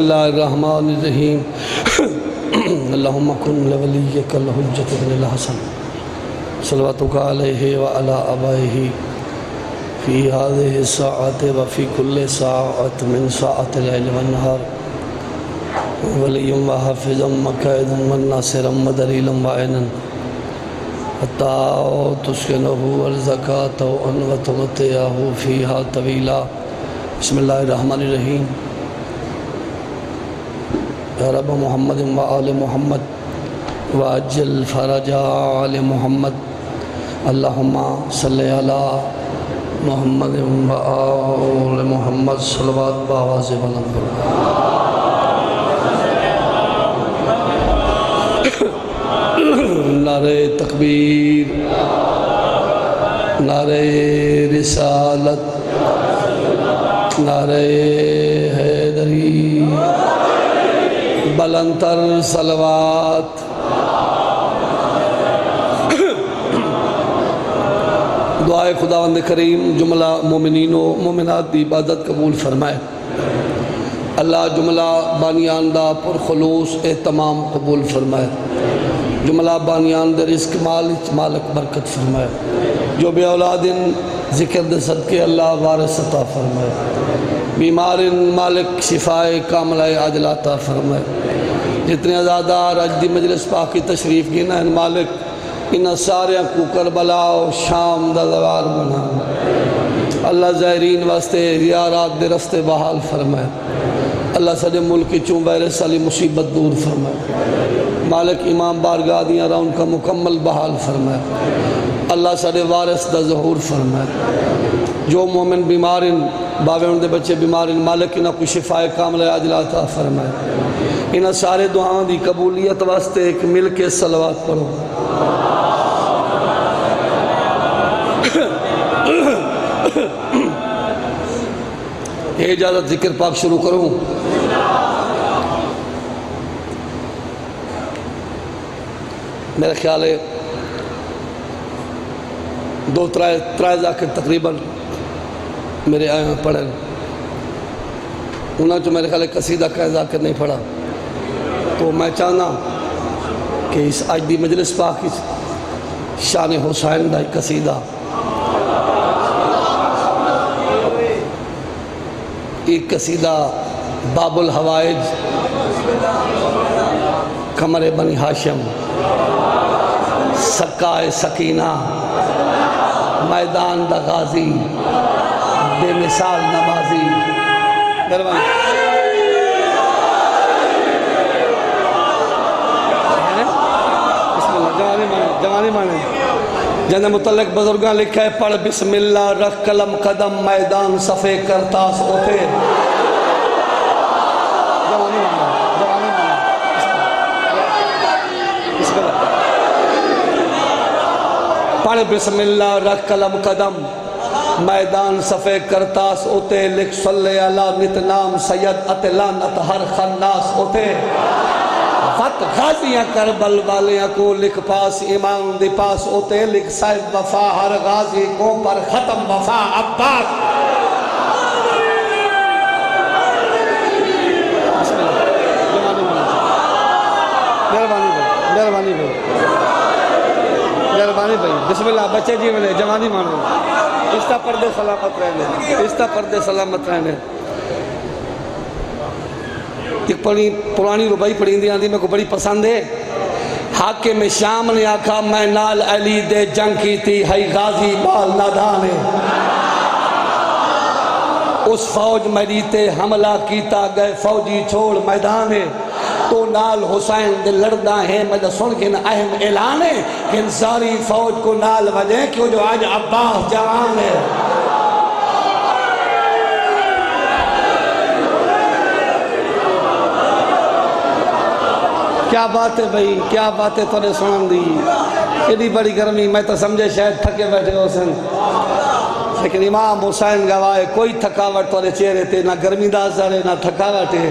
اللہ الرحمن الرحیم اللہم کن لولیک الحجت بن الحسن صلواتک علیہ وعلی آبائہ فی هذه الساعة وفی کل ساعة من ساعة اللیل والنہار ولی وحافظا مقائدا والناصرا ودلیلا وعینا حتی تسکنہ والزکاة وتمتعہ فیہا طویلا۔ بسم اللہ الرحمن الرحیم۔ یا رب محمد و آل محمد وعجل فرج آل محمد اللہم صلی علی محمد و آل محمد صلوات بآواز بلند۔ نعرہ تکبیر، نعرہ رسالت، نعرہ حیدری، بلندتر صلوات۔ دعائے خداوند کریم جملہ مومنین و مومنات دی عبادت قبول فرمائے۔ اللہ جملہ بانیان دا پر خلوص اہتمام قبول فرمائے۔ جملہ بانیان دے رزق مالک برکت فرمائے۔ جو بے اولادن ذکر دے صدقے اللہ وارث عطا فرمائے۔ بیمار مالک شفائے کاملہ عاجلہ عطا فرمائے۔ جتنے عزادار اج دی مجلس پاک کی تشریف گینا ہیں مالک انہاں سارے کو کربلا و شام دا دوار بنا۔ اللہ زائرین واسطے زیارات دے رستے بحال فرمائے۔ اللہ سجے ملک کی چون وائرس والی مصیبت دور فرمائے۔ مالک امام بارگاہ دیاں راہ ان کا مکمل بحال فرمائے۔ اللہ سجے وارث دا ظہور فرمائے۔ جو مومن بیمارن باوے ان دے بچے بیمارن مالک انہاں کو شفاء کاملہ عاجلہ عطا فرمائے۔ انہاں سارے دعاؤں دی قبولیت واسطے ایک مل کے صلوات پڑھو۔ یہ اجازت ذکر پاک شروع کروں۔ میرا خیال ہے دو ترائے ذاکر تقریباً میرے آئے ہیں پڑھیں، انہاں جو میرے خیال ہے قصیدہ کا ذاکر نہیں پڑھا، تو میں چاہنا کہ اس آج دی مجلس پاک شان حسین دا قصیدہ ایک قصیدہ باب الحوائج قمر بنی ہاشم سکائے سکینہ میدان دا غازی بے مثال نمازی جوانی مانے جنہیں متعلق بزرگاں لکھا ہے پڑھ بسم اللہ رکھ قلم قدم میدان صفے کرتاس اوتے۔ جوانی مانے پڑھ بسم اللہ رکھ قلم قدم میدان صفے کرتاس اوتے لکھ صلی اللہ نتنام سید اتلانت ہر خناس اوتے۔ فت غازیاں کربل والیاں کو لکھ پاس امام دی پاس اوتے لکھ صاحب وفا ہر غازی کو پر ختم وفا عباس۔ مہربانی بھائی بسم اللہ بچے جی ملے جوانی مانو استا پردے سلامت رہنے استا پردے سلامت رہنے۔ ایک پرانی ربائی پڑھیں دی آندھی میں کو بڑی پسند ہے۔ حاکم شام نے آکھا میں نال علی دے جنگ کی تھی ہائی غازی بال نادانے۔ اس فوج مریتے حملہ کیتا گئے فوجی چھوڑ میدانے۔ تو نال حسین دے لڑنا ہے مجھے سن کے اہم اعلان ہے کہ ساری فوج کو نال وجہ کیوں جو آج عباس جوان ہے۔ کیا بات ہے بھائی کیا بات ہے توڑے سنن دی۔ اتنی بڑی گرمی میں تو سمجھے شاید تھکے بیٹھے ہو سن، لیکن امام حسین گواہ کوئی تھکاوٹ توڑے چہرے تھے، نہ گرمی دا اثر ہے نہ تھکاوٹ ہے۔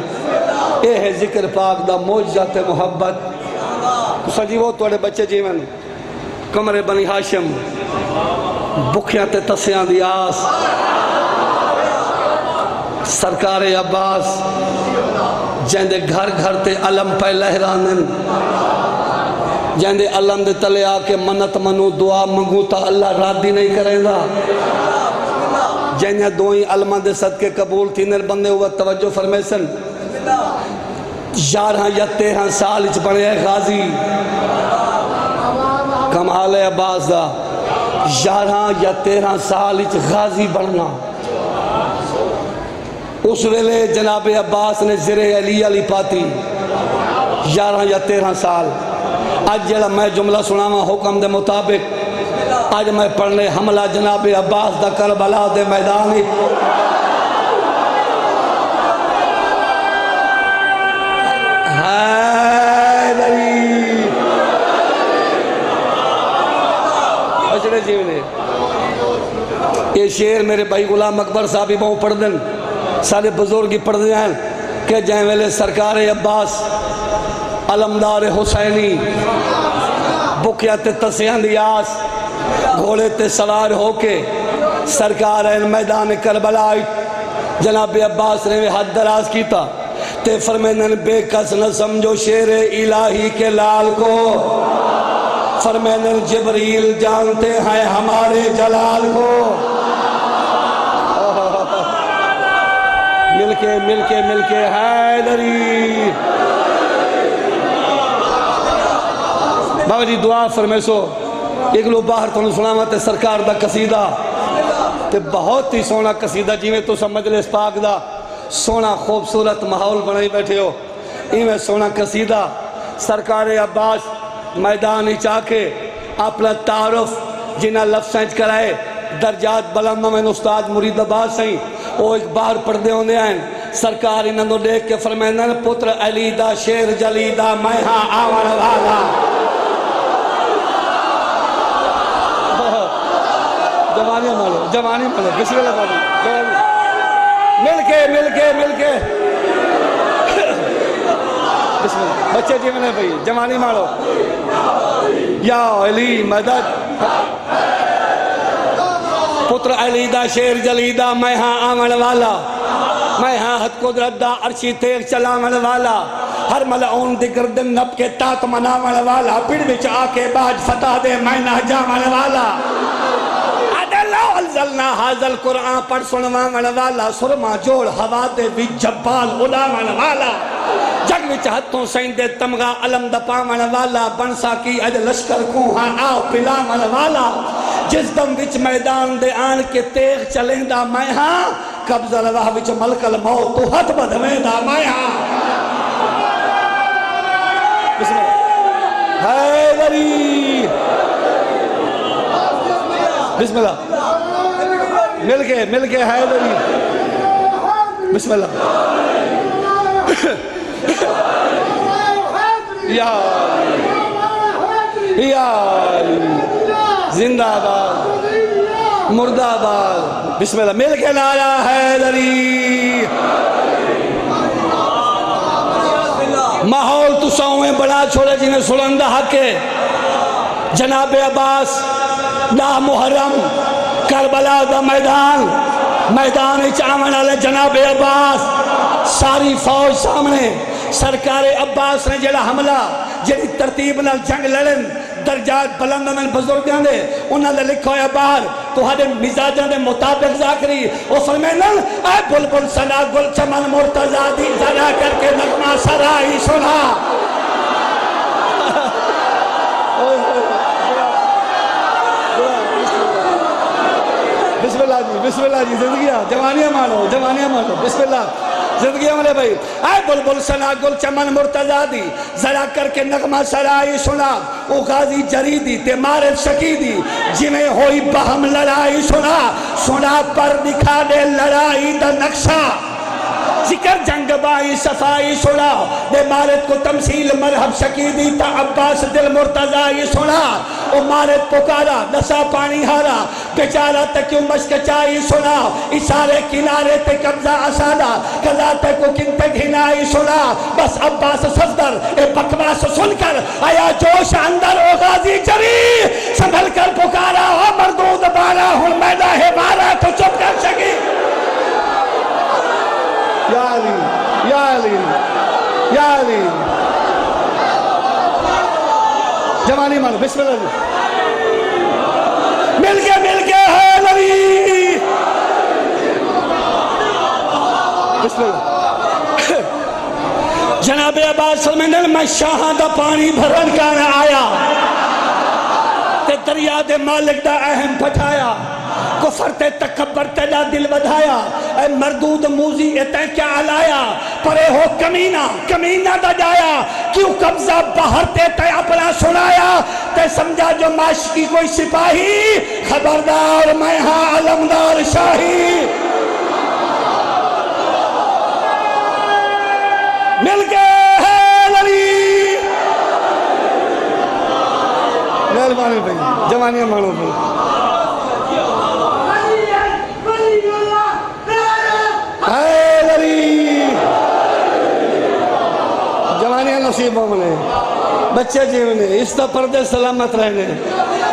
اے ہے ذکر پاک دا معجزات محبت۔ سجی وہ توڑے بچے جیون قمر بنی ہاشم بکھیاں تے تسیاں دی آس سرکار عباس جیندے گھر گھر تے علم پہ لہرانن، جیندے علم دے تلے آ کے منت منو دعا منگو تا اللہ رادی نہیں کریں گا، جیندے دوئیں علمہ دے صدقے قبول تھی نر بندے ہوئے توجہ فرمیسن 11 یا 13 سال اچ بڑے غازی کمال عباس دا 11 یا 13 سال اچ غازی بڑھنا، اس ویلے جناب عباس نے زر علی علی پاتی 11 یا 13 سال۔ آج جڑا میں جملہ سناما حکم دے مطابق آج میں پڑھنے حملہ جناب عباس دا کربلا دے میدانی اچھلے جیونے یہ شیر میرے بھائی غلام اکبر صاحبی بہوں پڑھ دن سارے بزرگی پڑھ دیں ہیں کہ جائیں ویلے سرکار عباس علمدار حسینی بکیات تسیان دیاس گھوڑے تے سوار ہو کے سرکار میدان کربلا آئی، جناب عباس نے حد دراز کی تھا تے فرمینن بے کس نہ سمجھو شیر الہی کے لال کو، فرمینن جبریل جانتے ہیں ہمارے جلال کو، مل کے حیدری بابا جی دعا فرمیسو ایک لو باہر تو سناما تے سرکار دا قصیدہ تے بہت ہی سونا قصیدہ جیویں تو سمجھ لے اس پاک دا سونا خوبصورت ماحول بنائی بیٹھے ہو، ایویں سونا قصیدہ سرکار عباس میدانی چاہ کے اپنا تعارف جنہ لفظ سینچ کرائے درجات بلند میں استاد مرید عباس سہیں وہ ایک بار پردے ہونے آئیں سرکار انہوں نے دیکھ کے فرمائنن پتر علی دا شیر جلی دا میں ہاں آون والا، جوانی مالو بسم اللہ بابی مل کے بسم اللہ بچے جی میں بھئی جوانی مالو یا علی مدد پتر علی دا شیر جلی دا میں ہاں آمن والا، میں ہاں حد قدرت دا عرشی تیغ چلامن والا، ہر ملعون دی گردن نب کے تات منامن والا، پڑ بچ آکے باج فتح دے میں نہ جامن والا، انزلنا حاضر قرآن پر سنوامن والا، سرما جوڑ ہوا دے بھی جبال علامن والا، جگ میں چاہتوں سیندے تمغہ علم دپامن والا، بنسا کی اج لشکر کوہاں آو پلامن والا، جس دم وچ میدان دے آن کے تیغ چلیں دا میں ہاں، قبضہ رواہ وچ ملک الموت تو حد بدھویں دا میں ہاں، بسم اللہ حیدری بسم اللہ مل کے حیدری بسم اللہ یا زندہ آباد مردہ آباد بسم اللہ مل کے نعرہ حیدری، ماحول تو سوئیں بڑا چھوڑے جنہیں سلندہ حق ہے جناب عباس دا محرم کربلا دا میدان چامن علی جناب عباس ساری فوج سامنے، سرکار عباس نے جڑا حملہ جڑی ترتیب نال جنگ لڑن درجات بلند میں بزرگاں دے انہاں نے لکھا ہے باہر تو ہدے مزاجاں دے مطابق ذاکری وہ فرمینن اے بلبل سنا گل چمن مرتضی دی ذرا کر کے نغمہ سرائی سنا، بسم اللہ جی زندگیاں جوانیاں مانو بسم اللہ زندگیاں والے بھائی، اے بلبل سنا گل چمن مرتضی دی ذرا کر کے نغمہ سرائی سنا، او غازی جریدی تے مارد شکیدی جمیں ہوئی بہم لڑائی سنا پر دکھا دے لڑائی دا نقشہ، ذکر جنگ بائی صفائی سنا دے مارد کو تمثیل مرحب شکیدی تا عباس دل مرتضی سنا، او مارد پکارا نسا پانی ہارا بیچارہ تکیوں مشک چائی سنا، اشارے کنارے تے قبضہ اسادہ قضا تکو کنتے گھنائی سنا، بس عباس صفدر اے بکواس سن کر آیا جوش اندر او غازی جری سنبھل کر پکارا او مردود بارا ہن میدہ ہے بارا تو چپ کر شکی یا علی جوانی مانو بسم اللہ جی مل کے ہے نبی بسم اللہ جناب عباس فرمائیں میں شاہاں دا پانی بھرن کانا آیا تے دریا دے مالک دا اہم پٹھایا کفر تے تکبر تے دا دل بدھایا اے مردود موزی اتے کیا علایا پرے ہو کمینہ دا جایا کیوں قبضہ باہر تے اپنا سنایا تے سمجھا جو معاش کی کوئی سپاہی خبردار میں ہاں علمدار شاہی مل کے ہے لڑی مہربانی بھائی جوانیاں مانو بھائی جوانیاں نصیبوں میں بچے جیونے اس تا پردے سلامت رہنے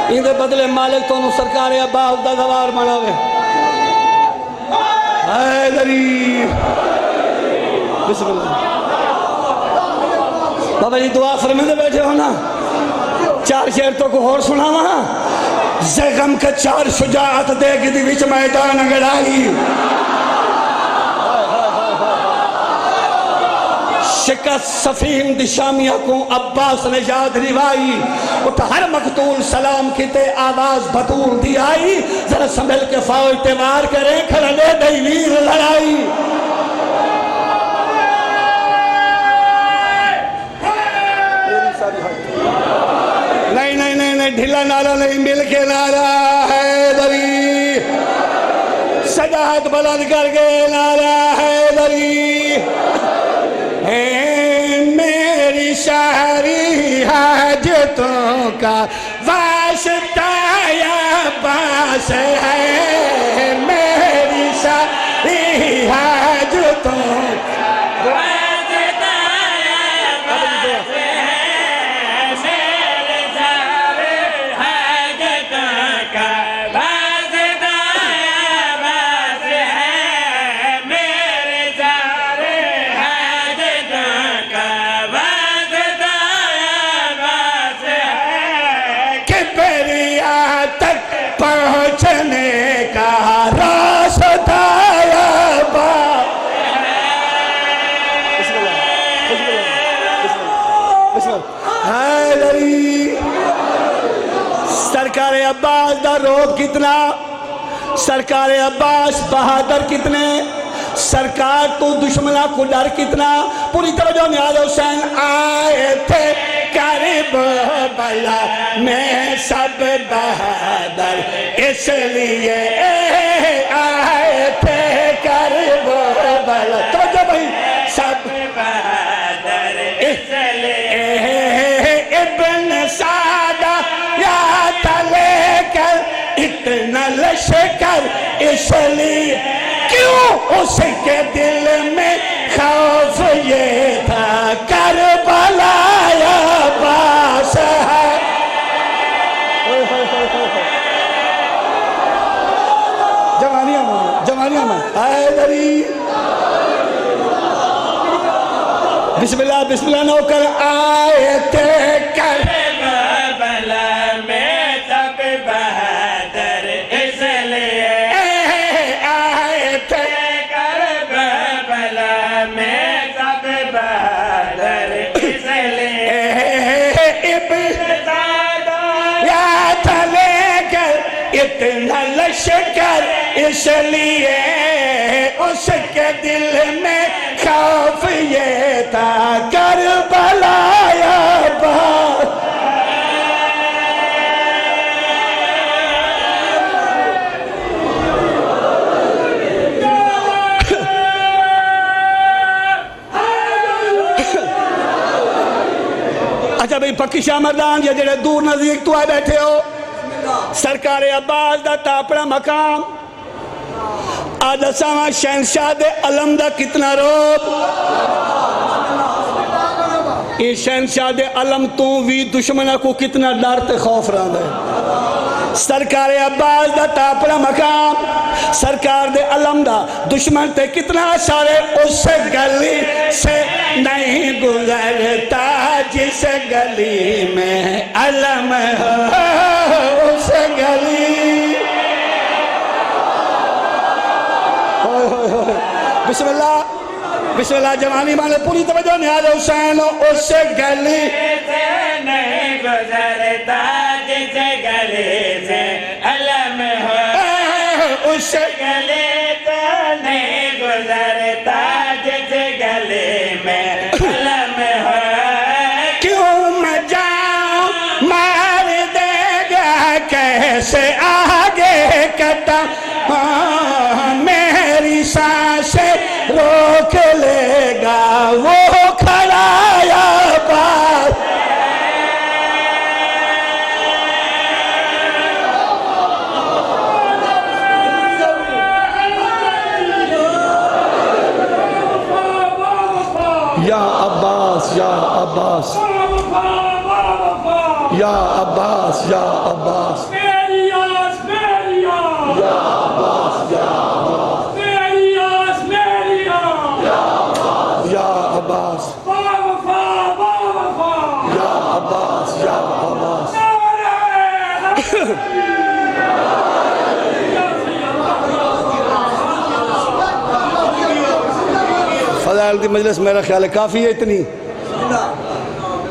ان دے بدلے مالک تو انہوں سرکار عباس دا دوار مناوے حیدری بسم اللہ بابا جی دعا فرمے دے بیٹھے ہونا 4 شعر تو کو اور سنا وہاں زغم کا 4 شجاعت دے گی دی وچ میدان گڑائی شکست صفیم دی شامیہ کو عباس نے یاد روائی اٹھا ہر مقتول سلام کیتے آواز بطول دی آئی ذرا سنبھل کے فوج تیوار کریں کھڑنے دے ویر لڑائی نہیں ڈھلا نعرہ نہیں مل کے نعرہ حیدری سجاہت بلند کر کے نعرہ حیدری میری شہری حاجتوں کا واسطہ عباس ہے میری شہری حاجتوں کا سرکار عباس دا روب کتنا سرکار عباس بہادر کتنے سرکار تو دشمنہ کو ڈر کتنا پوری توجہ نیاز حسین آئے تھے قریب بلا میں سب بہادر اس لیے آئے تھے قریب بلا توجہ بھائی سب بہادر اس لیے ابن سعدہ یاد لے کر اتنا لشکر اس لیے کیوں اس کے دل میں خوف یہ تھا کربلا عباس ہے جوانیاں میں حیدری بسم اللہ نوکر آئے تھے کربلا میں سب بہادر اس لیے آئے تھے کربلا میں سب بہادر اس لیے ابن سعدہ یاد لے کر اتنا لشکر اس لیے اس کے دل میں خوف یہ تھا کربلا عباس اچھا بھئی پکی شاہ مردان یہ جڑے دور نزدیک تو آئے بیٹھے ہو سرکار عباس دا تا اپنا مقام آدھا ساما شہنشاہ دے علم دا کتنا روب یہ شہنشاہ دے علم تو بھی دشمنہ کو کتنا ڈر تے خوف رہا ہے سرکار عباس دا تا اپنا مقام سرکار دے علم دا دشمن تے کتنا سارے اس گلی سے نہیں گزرتا جس گلی میں علم ہو اس گلی بسم اللہ بسم اللہ جوانی مانے پوری توجہ نیاز حسین اس گلی سے نہیں گزرتا جس گلی سے علم ہو اس گلی سے نہیں گزرتا جس گلی میں علم ہو کیوں میں جاؤں مار دے گا کیسے آگے کتا میری سانسیں روک لے گا وہ کھڑا یا بات یا عباس یا عباس یا عباس یا عباس فضائل کی مجلس میرا خیال ہے کافی ہے اتنی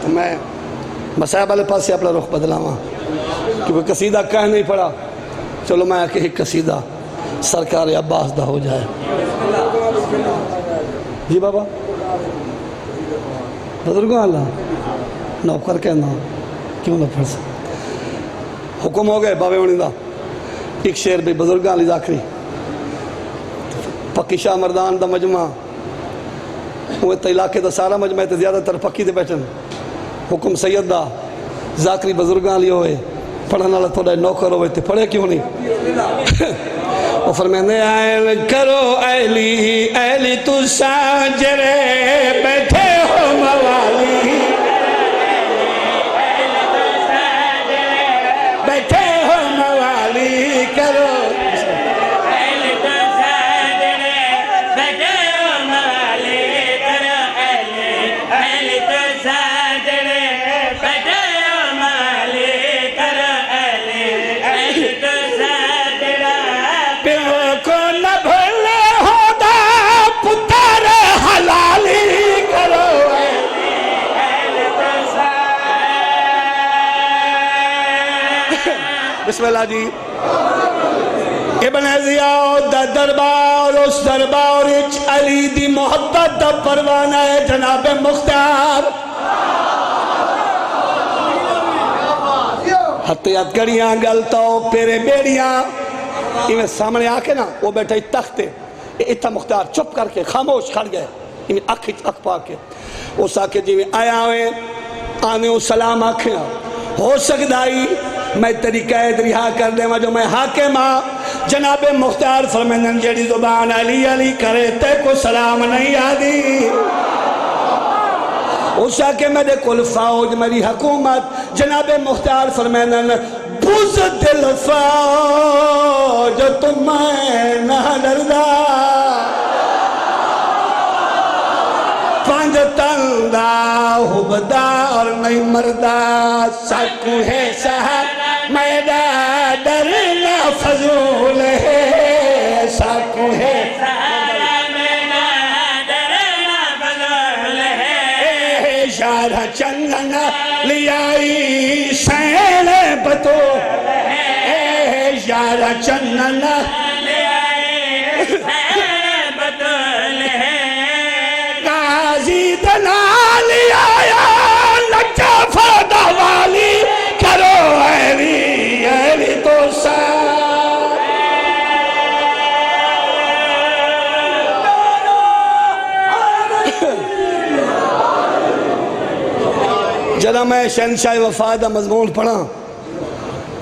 تو میں مسائب والے پاس سے اپنا رخ بدلاواں کیونکہ قصیدہ کہہ نہیں پڑا چلو میں کہ ایک قصیدہ سرکار عباس دا ہو جائے جی بابا بزرگوں اللہ نوکر کہنا کیوں نہ پڑھ سکتا حکم ہو گئے بابے ونی دا ایک شعر بھی بزرگاں لی ذاکری پکی شاہ مردان دا مجمع وہ علاقے دا سارا مجمع تے زیادہ تر پکی دے بیٹھن حکم سید دا ذاکری بزرگاں لی ہوئے پڑھنا اللہ تھوڑا نوکر ہوئے تے پڑھے کیوں نہیں وہ فرمینے اہل کرو اہلی تو ساجرے بیٹھے ہو موالی بیٹھے ہو موالی کرو بسم اللہ جی ابن ضیاء دا دربار اس دربار علی دی محبت دا پروانہ ہے جناب مختار حتیات کڑیاں گلتاؤ پیرے بیڑیاں انہیں سامنے آکے نا وہ بیٹھا تختے اتھا مختار چپ کر کے خاموش کھڑ گئے انہیں اکھ پا کے اس آکے جی میں آیا ہوئے آنے و سلام آکھیں ہو سکدائی میں تیری قید رہا کر دے جو میں حاکم جناب مختار فرمینن جیڑی زبان علی علی کرے تے کو سلام نہیں آدی اسا کہ میرے کل فوج میری حکومت جناب مختار فرمینن بوز دل فوج تم میں نہ ڈردا پانچ تندہ حبدار نہیں مردہ سکو ہے سہر میرا ڈرنا فضول ہے سکو ہے سہر میرا ڈرنا فضول ہے شارہ چندن لیائی سین بتو شارہ چندن لیائی سین بتول ہے غازی دلالی آیا لچا فادہ والی کرو ایلی تو سار جدہ میں شہنشاہ وفادہ مضمون پڑھا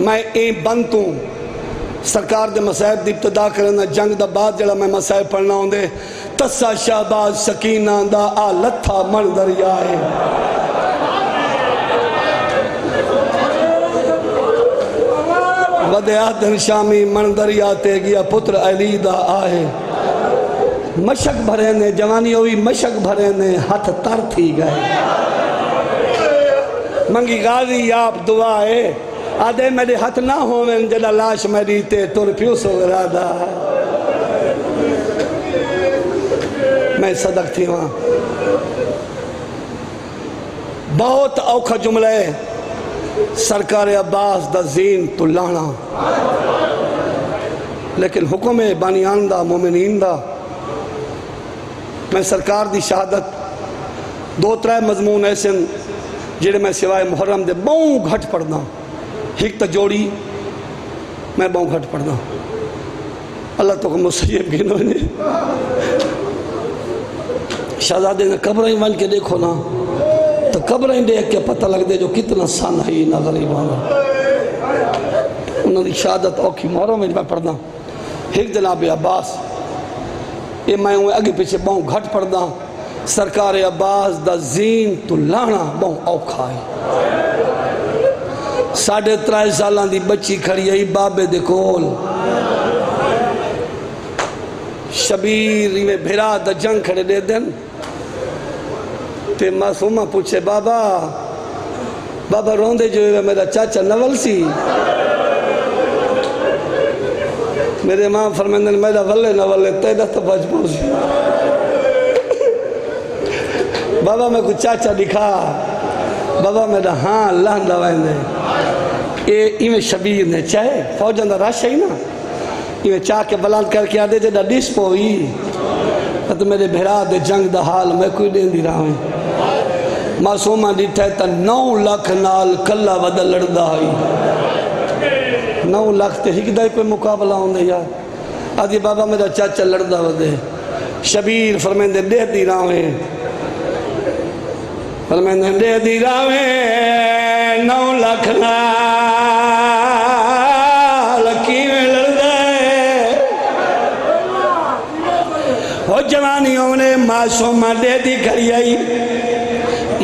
میں ایک بنتوں سرکار دے مسائب دی ابتدا کرنا جنگ دا بعد جڑا میں مسائب پڑھنا ہوں دے تسا شہباز سکینہ دا آلت تھا من دریائے ودے آدن شامی من دریاتے گیا پتر علی دا آئے مشک بھرے نے جوانی ہوئی مشک بھرے نے ہاتھ تر تھی گئے منگی غازی آپ دعا ہے آدھے میرے ہاتھ نہ ہوئے جڑا لاش میری تے تر پیو سو گرادا میں صدق تھی وہاں بہت اوکھا جملہ ہے سرکار عباس دا زین تو لانا لیکن حکم ہے بانیان دا مومنین دا میں سرکار دی شہادت دو ترائے مضمون ایسے جڑے میں سوائے محرم دے بہوں گھٹ پڑھنا ایک تا جوڑی میں بہوں گھٹ پڑھنا اللہ تو کو مسیب گنو نے شہزادے نے قبریں ون کے دیکھو نا تو قبریں دیکھ کے پتہ لگ دے جو کتنا سن ہے نا غریبانا انہوں نے شہادت اوکھی محرم میں پڑھنا ایک جناب عباس یہ میں اگے پیچھے بہوں گھٹ پڑھنا سرکار عباس دا زین تو لانا بہوں اوکھا ہے 3.5 سالان دی بچی کھڑی ہے بابے دے کول شبیر میں بھیرا دا جنگ کھڑے دے دن تے معصومہ پوچھے بابا روندے جو ہے میرا چاچا نول سی میرے ماں فرمیندن میرا ولے نولے تیدہ تو بچ پوچھی بابا میں کچھ چاچا دکھا بابا میرا ہاں اللہ دوائیں دے ایویں شبیر نے چاہے فوجان دا راش ہے نا ایویں چاہ کے بلند کر کے آدھے جے دا ڈس پوئی تو میرے بھیرا دے جنگ دا حال میں کوئی دین دی رہا ہوں معصومہ ڈیٹھے تا 9 لاکھ نال کلا ودہ لڑدا ہوئی 9 لاکھ تے ہی کدائی کوئی مقابلہ ہوں دے یار آدھی بابا میرا چاچا لڑدا ودے شبیر فرمیندے دے دی راویں فرمیندے دے دی راویں 9 لاکھ نال کیویں لڑدا ہے وہ جوانیوں نے معصومہ دے دی کھڑی آئی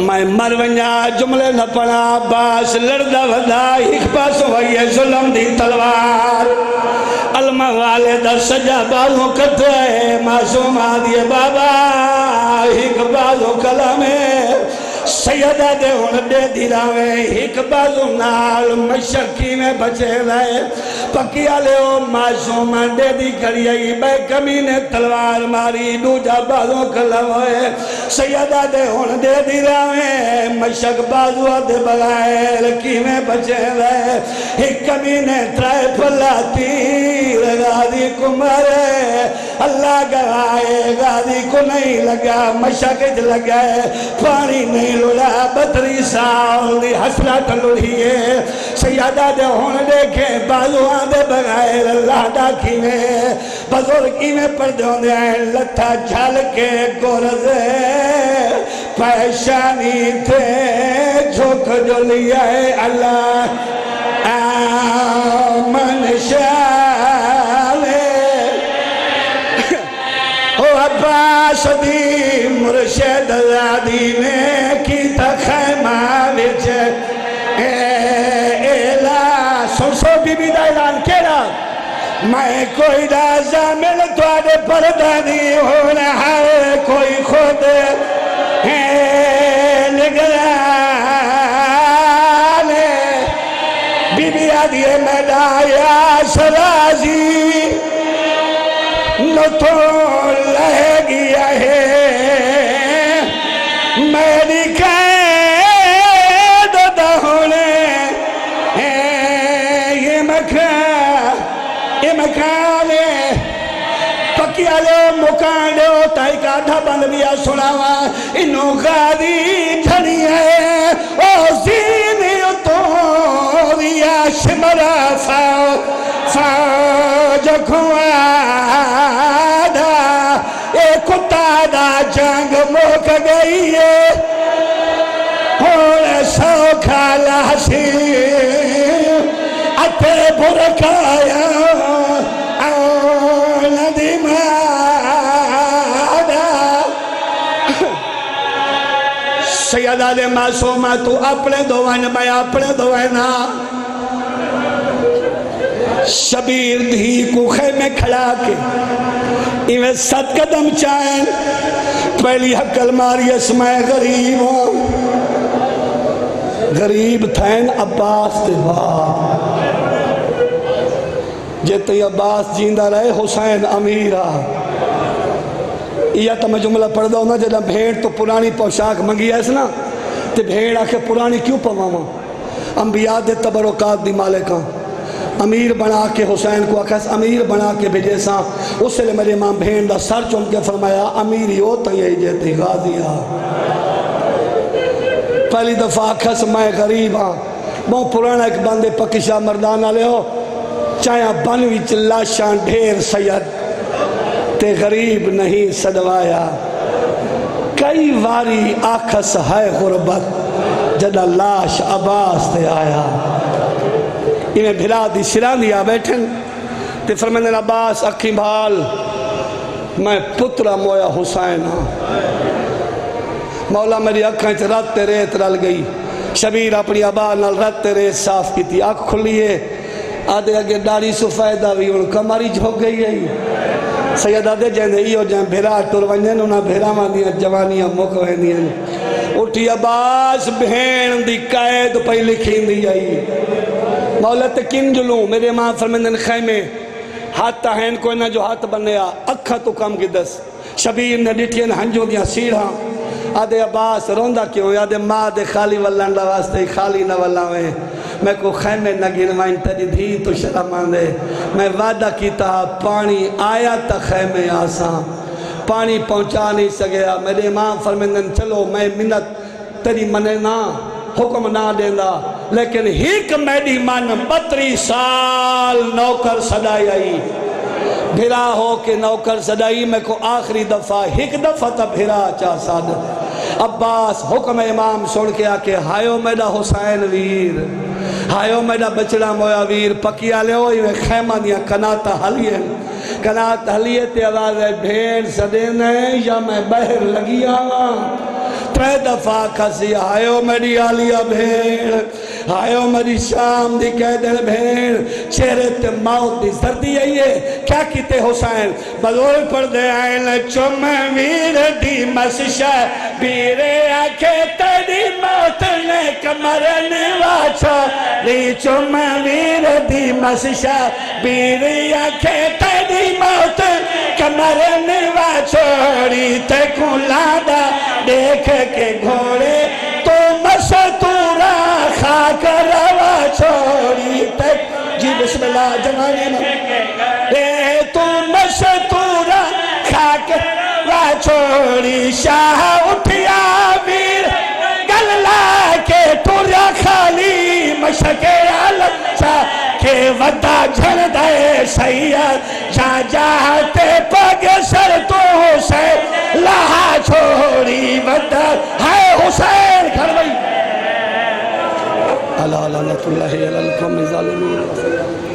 میں مرونیا جملے نہ پڑا باس لڑدا ودا ایک پاس ہوئی ظلم دی تلوار علمہ والے دا سجا بازوں کتوے معصوم آدھیے بابا ایک بازوں کلامے سیدہ دے ہون دے دیراوے ایک بازو نال مشکی میں بچے رہے پکیا لے او معصوم دے دی کریئی بے کمینے تلوار ماری دوجا بازو کلوے سیدہ دے ہون دے دیراوے مشک بازو دے بغائے لکی میں بچے رہے ایک کمینے ترائے پھلا تیر غازی کو مرے اللہ گوائے غازی کو نہیں لگا مشک لگائے پانی نہیں لولا بطری ساؤں دی حسرت لڑھیے سیادہ دے ہون دیکھے بازوان دے بغیر اللہ ڈاکی میں بزرگی میں پردے ہوں دے آئے لتھا جھل کے گورزے پیشانی تھے جھوک جو لیا ہے اللہ آمن شالے او عباس دی مرشد زادی نے کی تخیمہ وچ ایلا سو بی بی دا اعلان کیڑا میں کوئی دا زامل توڑے پردانی ہونا ہے کوئی خود نگرانے بی بی آدھیے میڈا یا سرازی نو تو لہ گیا ہے میری قید دہونے یہ مکان پکیا لے مکان لے تائی کا تھا بند بیا سناوا انہوں غادی جھنی ہے او زینی تو دیا شمرا فاج کھوادا اے کتا دا جنگ موک گئی ہے ہونے سوکھا لاسی اتے برکایا ندی مادا سیدہ دے معصومہ تو اپنے دوائن میں اپنے دوائنہ شبیر دھی کو خیمے کھڑا کے ایویں 7 قدم چاہیں پہلی حقل ماری اسمائے غریب غریب تھین عباس دے بعد جتے عباس جیندہ رہے حسین امیرہ یہ تو میں جملہ پڑھ دو نا جدہ بھیڑ تو پرانی پوشاک منگی ہے اس نا تے بھیڑ آکے پرانی کیوں پواما انبیاء دے تبرکات دی مالکاں امیر بنا کے حسین کو اکھس امیر بنا کے بھیجے ساں اس لئے میرے امام بھیڑ دا سر چون کے فرمایا امیری ہوتا یہ جیتی غازیہ پہلی دفعہ اکھس میں غریب ہاں بہت پرانا ایک بندے پکشہ مردانہ لے ہو چاہیاں بنوی چلاشاں ڈھیر سید تے غریب نہیں صدوایا کئی واری آکھس ہے غربت جدہ لاش عباس تے آیا انہیں بھرا دی سران دیا بیٹھن تے فرمائن عباس اکھی بھال میں پترہ مویا حسین ہاں مولا میری اکھیں چھ رات تے ریت رل گئی شبیر اپنی عبا نال رات تے ریت صاف کی تھی آنکھ کھلیے آدھے اگے ڈاری سفیدہ بھی ان کماری جھوک گئی ہے سید آدھے جہنے ایو جہاں بھیرا ٹور ونجن انہاں بھیرا ماندیاں جوانیاں موقع ہوئے اٹھی عباس بہن دی قید پہ لکھیں دی آئی مولت کن جلوں میرے ماں فرمندن خیمے ہاتھ تاہین کوئی نہ جو ہاتھ بنیا اکھا تو کم کی دس شبیر نے ڈٹھین ہنجوں دیاں سیڑھاں آدھے عباس روندہ کیوں آدھے ماں دے خالی واللہ نہ واسطے خالی نہ واللہ میں میں کو خیمے نہ گنوائن تری دھی تو شرم آندے میں وعدہ کیتا پانی آیا تا خیمے آساں پانی پہنچا نہیں سگیا میرے امام فرمندن چلو میں منت تری منے نا حکم نہ دینا لیکن ہیک میڈی من 32 سال نوکر صدائی آئی بھرا ہو کے نوکر صدائی میں کو آخری دفعہ ایک دفعہ تا بھرا چاہ ساد عباس حکم امام سن کے آکے ہائیو میڈا حسین ویر ہائیو میڈا بچڑا مویا ویر پکیا لے ہوئی میں خیمہ دیا کناتا حلیے کنات حلیے تے آواز ہے بھیڑ صدینے یا میں بہر لگی آواں 3 دفعہ کسی آئیو میری آلیا بھیڑ آئیو میری شام دی کہہ دن بھیڑ چہرے تے موت دی سردی آئیے کیا کیتے حسین بزرگ پر دے آئین چم ویر دی مسشہ بیرے آکھے تیری موت نے کمر نواچا لی چم ویر دی مسشہ بیرے آکھے تیری موت کمر نواچوڑی تے کلادا دیکھ کے گھوڑے تو مستورہ خاک روا چھوڑی تک جی بسم اللہ جمالی میں تو مستورہ خاک روا چھوڑی شاہ اٹھیا ویر گللا کے ٹوریا خالی مشک عالم چاہ کہ ودا جھڑ دے سید جا جاتے پگ سر تو سے لہا چھوڑی ودا ہے حسین گھر بھئی اللہ اللہ اللہ اللہ اللہ اللہ اللہ اللہ اللہ اللہ اللہ اللہ اللہ اللہ